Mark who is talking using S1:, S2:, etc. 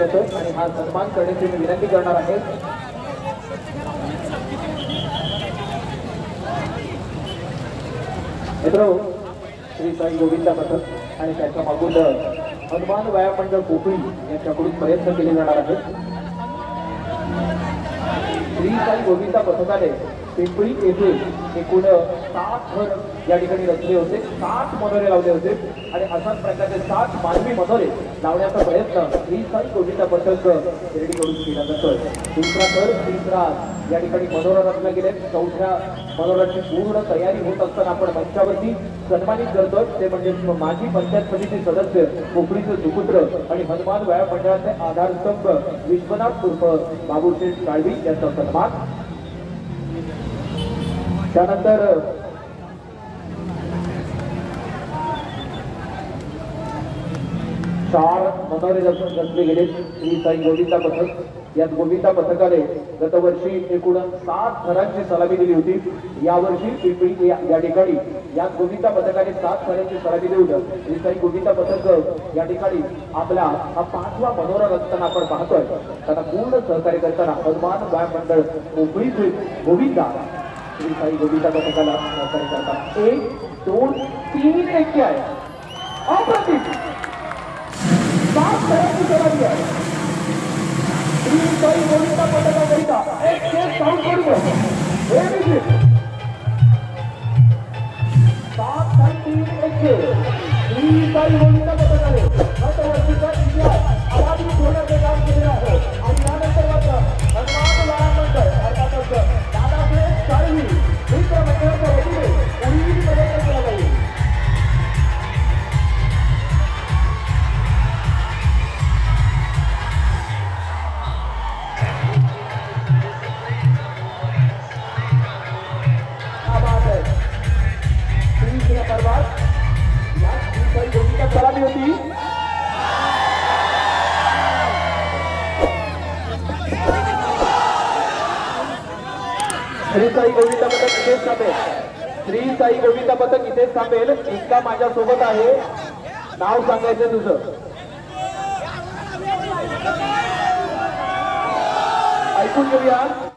S1: जातो आणि हा सन्मान करण्याची मी विनंती करणार आहे। मित्रो, श्री साई गोविंदा पथक आणि त्याच्या मागून हनुमान व्यायाम मंडळ कोकणी यांच्याकडून प्रयत्न केले जाणार आहेत। श्री साई गोविंदा पथकाने पिंपळी येथे एकूण 7 घर या ठिकाणी रचले होते, 7 मनोरे लावले होते आणि अशाच प्रकारचे 7 मानवी मनोरे लावण्याचा प्रयत्न श्री साई गोविंदा पथक रेडीकडून केला जातोय। दुसरा घर, तिसरा या ठिकाणी मनोरा रचला गेले, चौथ्या मनोराची पूर्ण तयारी होत असताना आपण मंचावरती सन्मानित करतोय ते म्हणजे माजी पंचायत समिती सदस्य कोकणीचे सुपुत्र आणि हनुमान व्यायाम मंडळाचे आधारस्तंभ विश्वनाथ उर्फ बाबूशेठ काळवी यांचा सन्मान। त्यानंतर चार मनोरे रचले गेले श्री साई गोविंदा पथक। यात गोविंदा पथकाने गत वर्षी एकूण 7 घरांची सलामी दिली होती। यावर्षी पिंपळी या ठिकाणी यात गोविंदा पथकाने 7 घरांची सलामी देऊन श्री साई गोविंदा पथक या ठिकाणी आपला हा 5वा मनोरा रचताना आपण पाहतोय। त्याला पूर्ण सहकार्य करताना हनुमान व्यायाम मंडळ कोकणी गोविंदा श्री साई गोविंदा पथकाला सहकार्य करतात। 1 2 3 एक आहे अप्रतिम 7 घरांची सलामी आहे श्री साई गोविंदा पथकाकरिता एक शेष साऊंड करूया। श्री साई गोविंदा पथकाने गत वर्षीचा इतिहास आराधी ठेवण्याचे काम केलेलं आहे आणि यानंतर मात्र हनुमान व्यायाम मंडळ अर्थातच दादासाहेब काळवी मित्र मंडळाच्या वतीने पुढील प्रयत्न केला जाईल। सलामी होती श्री साई गोविंदा पथक इथेच थांबेल। श्री साई गोविंदा पथक इथेच थांबेल। इतका माझ्या सोबत आहे, नाव सांगायचं तुझं। ऐकून घेऊया।